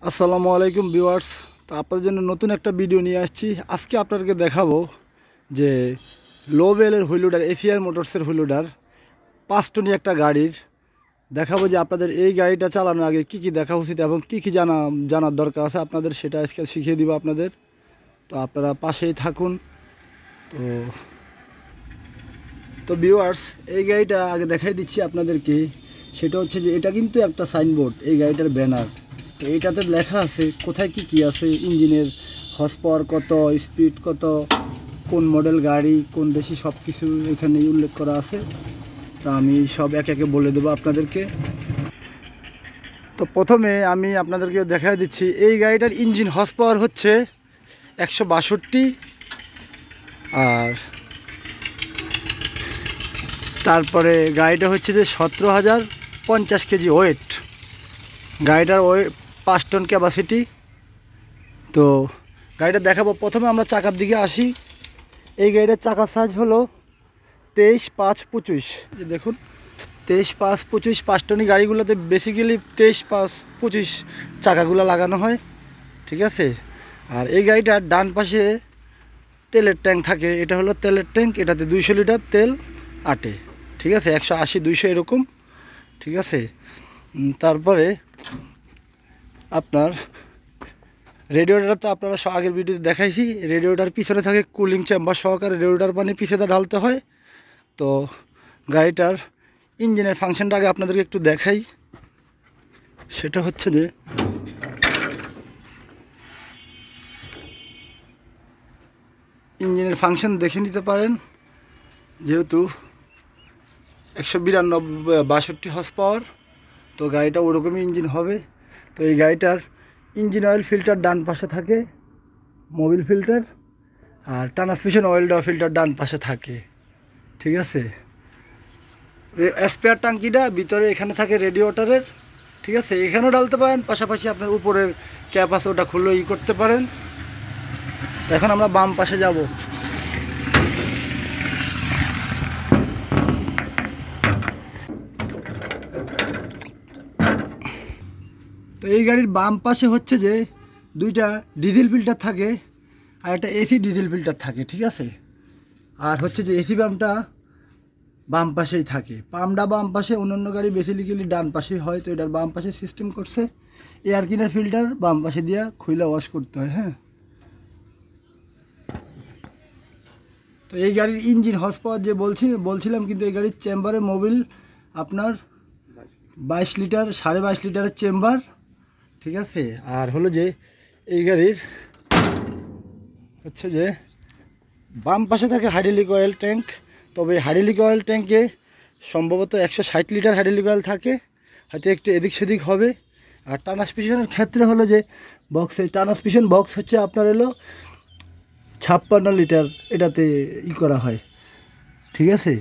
আসসালামু আলাইকুম ভিউয়ার্স। তো আপনাদের জন্য নতুন একটা ভিডিও নিয়ে আসছি। আজকে আপনাদেরকে দেখাবো যে লোভেলের হুইল লোডার, এশিয়ার মোটরসের হুইল লোডার 5 টনি একটা গাড়ির দেখাবো যে আপনাদের এই গাড়িটা চালানোর আগে কি কি দেখা উচিত এবং কি কি জানার দরকার আছে আপনাদের, সেটা আজকে শিখিয়ে দিব আপনাদের। তো আপনারা পাশেই থাকুন। তো ভিউয়ার্স, এই গাড়িটা আগে দেখাই দিচ্ছি আপনাদেরকে। সেটা হচ্ছে যে এটা কিন্তু একটা সাইনবোর্ড, এই গাড়িটার ব্যানার। তো এইটাতে লেখা আছে কোথায় কি কি আছে, ইঞ্জিনের হর্স পাওয়ার কত, স্পিড কত, কোন মডেল গাড়ি, কোন দেশি, সব কিছু এখানে উল্লেখ করা আছে। তা আমি সব একে একে বলে দেবো আপনাদেরকে। তো প্রথমে আমি আপনাদেরকে দেখাই দিচ্ছি এই গাড়িটার ইঞ্জিন হর্স পাওয়ার হচ্ছে 162। আর তারপরে গাড়িটা হচ্ছে যে 17,050 কেজি ওয়েট। গাড়িটার ওয়েট 5 টন ক্যাপাসিটি। তো গাড়িটা দেখাবো। প্রথমে আমরা চাকার দিকে আসি। এই গাড়িটার চাকার সাইজ হলো 23-5-25। যে দেখুন 23-5-25। 5 টনি গাড়িগুলোতে বেসিক্যালি 23-5-25 চাকাগুলো লাগানো হয়, ঠিক আছে। আর এই গাড়িটার ডান পাশে তেলের ট্যাঙ্ক থাকে। এটা হলো তেলের ট্যাঙ্ক, এটাতে 200 লিটার তেল আটে, ঠিক আছে। 180-200 এরকম, ঠিক আছে। তারপরে আপনার রেডিওটার তো আপনারা আগের ভিডিওতে দেখাইছি। রেডিওটার পিছনে থাকে কুলিং চেম্বার সহকারে, রেডিওটার পানি পিছনে ঢালতে হয়। তো গাড়িটার ইঞ্জিনের ফাংশনটা আগে আপনাদেরকে একটু দেখাই। সেটা হচ্ছে যে ইঞ্জিনের ফাংশন দেখে নিতে পারেন, যেহেতু 192-62 হর্স পাওয়ার। তো গাড়িটা ওরকমই ইঞ্জিন হবে। তো এই গাড়িটার ইঞ্জিন অয়েল ফিল্টার ডান পাশে থাকে, মোবিল ফিল্টার, আর ট্রান্সমিশন অয়েল দেওয়া ফিল্টার ডান পাশে থাকে, ঠিক আছে। স্পেয়ার ট্যাঙ্কিটা ভিতরে এখানে থাকে রেডিওটারের, ঠিক আছে। এখানেও ডালতে পারেন, পাশাপাশি আপনার উপরের ক্যাপ আছে ওটা খুলে করতে পারেন। এখন আমরা বাম পাশে যাব। তো এই গাড়ির বাম পাশে হচ্ছে যে 2টা ডিজেল ফিল্টার থাকে আর একটা এসি ডিজেল ফিল্টার থাকে, ঠিক আছে। আর হচ্ছে যে এসি পাম্পটা বাম পাশেই থাকে। পাম্পটা বাম পাশে, অন্যান্য গাড়ি বেসিক্যালি ডান পাশেই হয়। তো এটার বাম পাশে সিস্টেম করছে। এয়ার ক্লিনার ফিল্টার বাম পাশে দিয়ে খুইলা ওয়াশ করতে হয়, হ্যাঁ। তো এই গাড়ির ইঞ্জিন হর্স পাওয়ার যে বলছিলাম, কিন্তু এই গাড়ির চেম্বারে মোবিল আপনার 22 লিটার, 22.5 লিটারের চেম্বার, ঠিক আছে। আর হলো যে এই গাড়ির হচ্ছে যে বাম পাশে থাকে হাইড্রোলিক অয়েল ট্যাঙ্ক। তবে হাইড্রোলিক অয়েল ট্যাঙ্কে সম্ভবত 160 লিটার হাইড্রোলিক অয়েল থাকে, হয়তো একটু এদিক সেদিক হবে। আর ট্রান্সমিশনের ক্ষেত্রে হলো যে বক্সে ট্রান্সমিশন বক্স হচ্ছে আপনার হলো 56 লিটার, এটাতে করা হয়, ঠিক আছে।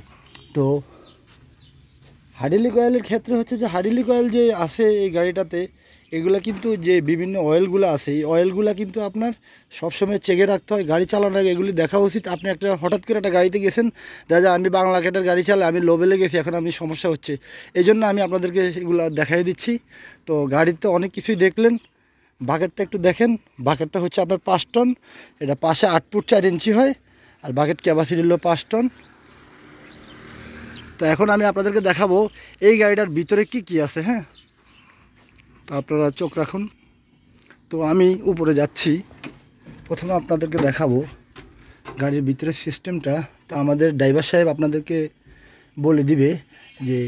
তো হাইড্রোলিক অয়েলের ক্ষেত্রে হচ্ছে যে হাইড্রোলিক অয়েল যে আছে এই গাড়িটাতে, এগুলা কিন্তু যে বিভিন্ন অয়েলগুলো আছে, এই অয়েলগুলো কিন্তু আপনার সবসময় চেকে রাখতে হয়। গাড়ি চালানোর আগে এগুলি দেখা উচিত। আপনি একটা হঠাৎ করে একটা গাড়িতে গেছেন, দেখা যায় আমি বাংলা ক্যাটের গাড়ি চালাই, আমি লোভেলে গেছি, এখন আমি সমস্যা হচ্ছে, এই জন্য আমি আপনাদেরকে এগুলো দেখাই দিচ্ছি। তো গাড়িতে অনেক কিছুই দেখলেন। বাকেটটা একটু দেখেন। বাকেটটা হচ্ছে আপনার 5 টন, এটা পাশে 8 ফুট 4 ইঞ্চি হয়। আর বাকেট ক্যাপাসিটি হলো 5 টন। তো এখন আমি আপনাদেরকে দেখাবো এই গাড়িটার ভিতরে কি কি আছে, হ্যাঁ। তো আপনারা চোখ রাখুন। তো আমি উপরে যাচ্ছি। প্রথমে আপনাদেরকে দেখাবো গাড়ির ভিতরের সিস্টেমটা। তো আমাদের ড্রাইভার সাহেব আপনাদেরকে বলে দিবে যে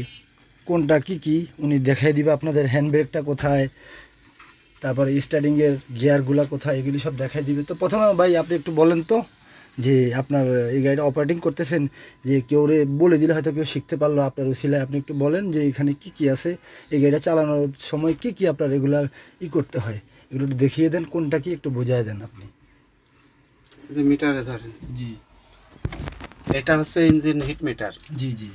কোনটা কি কি, উনি দেখাই দিবে আপনাদের। হ্যান্ড ব্রেকটা কোথায়, তারপরে স্টার্টিংয়ের গিয়ারগুলা কোথায়, এগুলি সব দেখাই দিবে। তো প্রথমে ভাই আপনি একটু বলেন তো যে আপনার এই গাড়িটা অপারেটিং করতেছেন, যে কেউ বলে দিলে হয়তো কেউ শিখতে পারলো আপনার উসিলায়, আপনি একটু বলেন যে এখানে কি কি আছে, এই গাড়িটা চালানোর সময় কি কি আপনার এগুলা করতে হয়, এগুলো একটু দেখিয়ে দেন। কোনটা কি একটু বোঝায় দেন আপনি। মিটারে ধরেন, জি, এটা হচ্ছে ইঞ্জিন হিট মিটার। জি জি।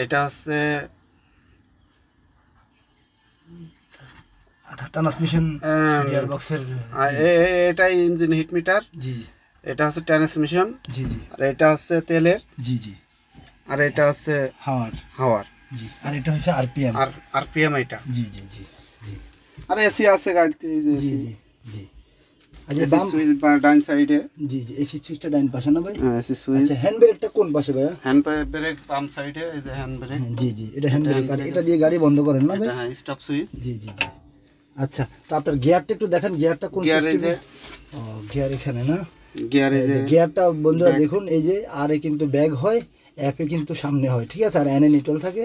এটা হচ্ছে ট্রান্সমিশন গিয়ার বক্সের, এটা ইঞ্জিন হিট মিটার। জি। এটা হচ্ছে ট্রান্সমিশন। জি জি। আর এটা হচ্ছে তেলের। জি জি। আর এটা হচ্ছে হাওয়ার। হাওয়ার। জি। আর এটা হচ্ছে আরপিএম। আর আরপিএম এটা। জি জি জি জি। আর এসি আছে গাড়িতে, এই যে জি এসি। জি জি। আচ্ছা এসি বাম, সুইচ বা ডান সাইডে। জি জি, এসি সুইচটা ডান পাশে না ভাই? হ্যাঁ, এসি সুইচ। আচ্ছা হ্যান্ড ব্রেকটা কোন পাশে ভাইয়া? হ্যান্ড ব্রেক বাম সাইডে, এই যে হ্যান্ড ব্রেক। হ্যাঁ, জি জি, এটা হ্যান্ড এটা ব্রেক। hand আর brake এটা আছে। দিয়ে গাড়ি বন্ধ করেন না ভাই? এটা হ্যাঁ স্টপ সুইচ। জি জি জি। আচ্ছা, তো আপনার গিয়ারটা একটু দেখেন, গিয়ারটা কোন গিয়ার এই সিস্টেমে? যে, ও গিয়ার এখানে না? গিয়ার এই এই যে, যে গিয়ারটা বন্ধুরা back। দেখুন, এই যে আর এ কিন্তু ব্যাগ হয়, অ্যাপে কিন্তু সামনে হয়, ঠিক আছে? আর এনে নিউট্রাল থাকে।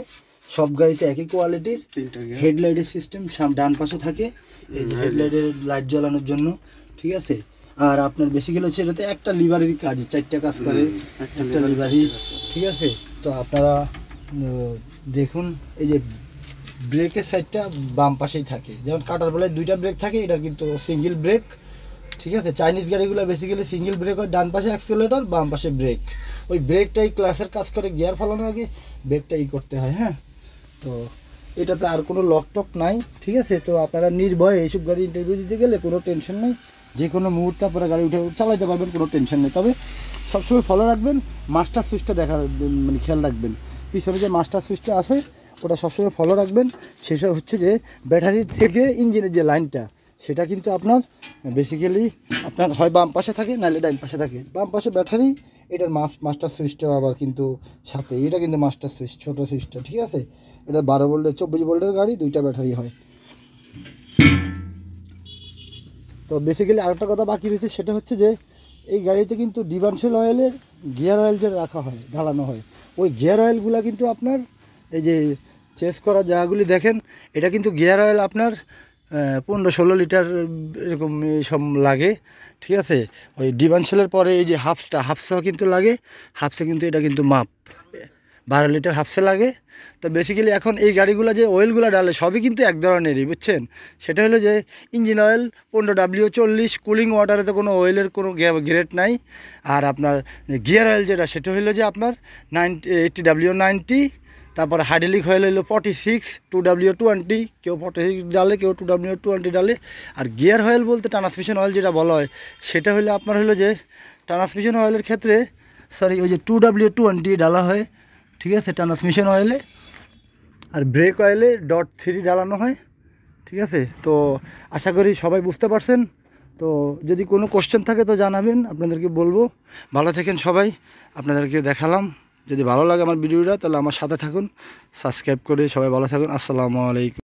সব গাড়িতে একই কোয়ালিটির। তিনটা গিয়ার। হেডলাইটের সিস্টেম ডান পাশে থাকে, এই যে হেডলাইটের লাইট জ্বালানোর জন্য, ঠিক আছে? আর আপনার বেসিক্যালি হচ্ছে এটাতে একটা লিভারের কাজ, চারটা কাজ করে, একটা লিভারি, ঠিক আছে? তো আপনারা দেখুন, এই যে ব্রেকের সাইডটা বাম পাশেই থাকে, যেমন কাটার বেলায় দুইটা ব্রেক থাকে, এটা কিন্তু সিঙ্গেল ব্রেক, ঠিক আছে? চাইনিজ গাড়িগুলো বেসিক্যালি সিঙ্গেল ব্রেক হয়, ডান পাশে অ্যাক্সেলেটর, বাম পাশে ব্রেক। ওই ব্রেকটাই ক্লাসের কাজ করে, গিয়ার ফালানোর আগে ব্রেকটা করতে হয়, হ্যাঁ? তো এটাতে আর কোনো লক টক নাই, ঠিক আছে? তো আপনারা নির্ভয়ে এইসব গাড়ি ইন্টারভিউ দিতে গেলে কোনো টেনশন নেই, যে কোনো মুহূর্তে আপনারা গাড়ি উঠে চালাতে পারবেন, কোনো টেনশন নেই। তবে সবসময় ফলো রাখবেন, মাস্টার সুইচটা মানে খেয়াল রাখবেন, পিছনে যে মাস্টার সুইচটা আছে ওটা সবসময় ফলো রাখবেন। সেসব হচ্ছে যে ব্যাটারির থেকে ইঞ্জিনের যে লাইনটা, সেটা কিন্তু আপনার বেসিক্যালি আপনার হয় বাম পাশে থাকে, নাহলে ডান পাশে থাকে। বাম পাশে ব্যাটারি, এটার মাস্টার সুইচটা আবার কিন্তু সাথে, এটা কিন্তু মাস্টার সুইচ, ছোটো সুইচটা, ঠিক আছে? এটা 12 ভোল্টের 24 ভোল্টের গাড়ি, দুইটা ব্যাটারি হয়। তো বেসিক্যালি আরেকটা কথা বাকি রয়েছে, সেটা হচ্ছে যে এই গাড়িতে কিন্তু ডিফারেন্সিয়াল অয়েলের গিয়ার অয়েল যে রাখা হয়, ঢালানো হয়, ওই গিয়ার অয়েলগুলো কিন্তু আপনার এই যে চেস করা জায়গাগুলি দেখেন, এটা কিন্তু গিয়ার অয়েল আপনার 15-16 লিটার এরকম সব লাগে, ঠিক আছে? ওই ডিফারেন্সিয়ালের পরে এই যে হাফসাও কিন্তু লাগে, হাফসে কিন্তু এটা কিন্তু মাপ 12 লিটার হাফসে লাগে। তো বেসিক্যালি এখন এই গাড়িগুলো যে অয়েলগুলো ডালে সবই কিন্তু এক ধরনেরই, বুঝছেন? সেটা হলো যে ইঞ্জিন অয়েল 15W40, কুলিং ওয়াটারে তো কোনো অয়েলের কোনো গ্রেড নাই। আর আপনার গিয়ার অয়েল যেটা, সেটা হলো যে আপনার 80W90, তারপরে হাইড্রোলিক অয়েল হলো 46, 2W20, কেউ 46 ডালে, কেউ 2W20 ডালে। আর গিয়ার অয়েল বলতে ট্রান্সমিশন অয়েল যেটা বলা হয়, সেটা হলো আপনার হলো যে ট্রান্সমিশন অয়েলের ক্ষেত্রে, সরি, ওই যে 2W20 ডালা হয়, ঠিক আছে, ট্রান্সমিশন অয়েলে। আর ব্রেক অয়েলে .3 ডালানো হয়, ঠিক আছে? তো আশা করি সবাই বুঝতে পারছেন। তো যদি কোনো কোশ্চেন থাকে তো জানাবেন, আপনাদেরকে বলবো। ভালো থাকেন সবাই, আপনাদেরকে দেখালাম। যদি ভালো লাগে আমার ভিডিওটা, তাহলে আমার সাথে থাকুন, সাবস্ক্রাইব করে সবাই ভালো থাকুন। আসসালামু আলাইকুম।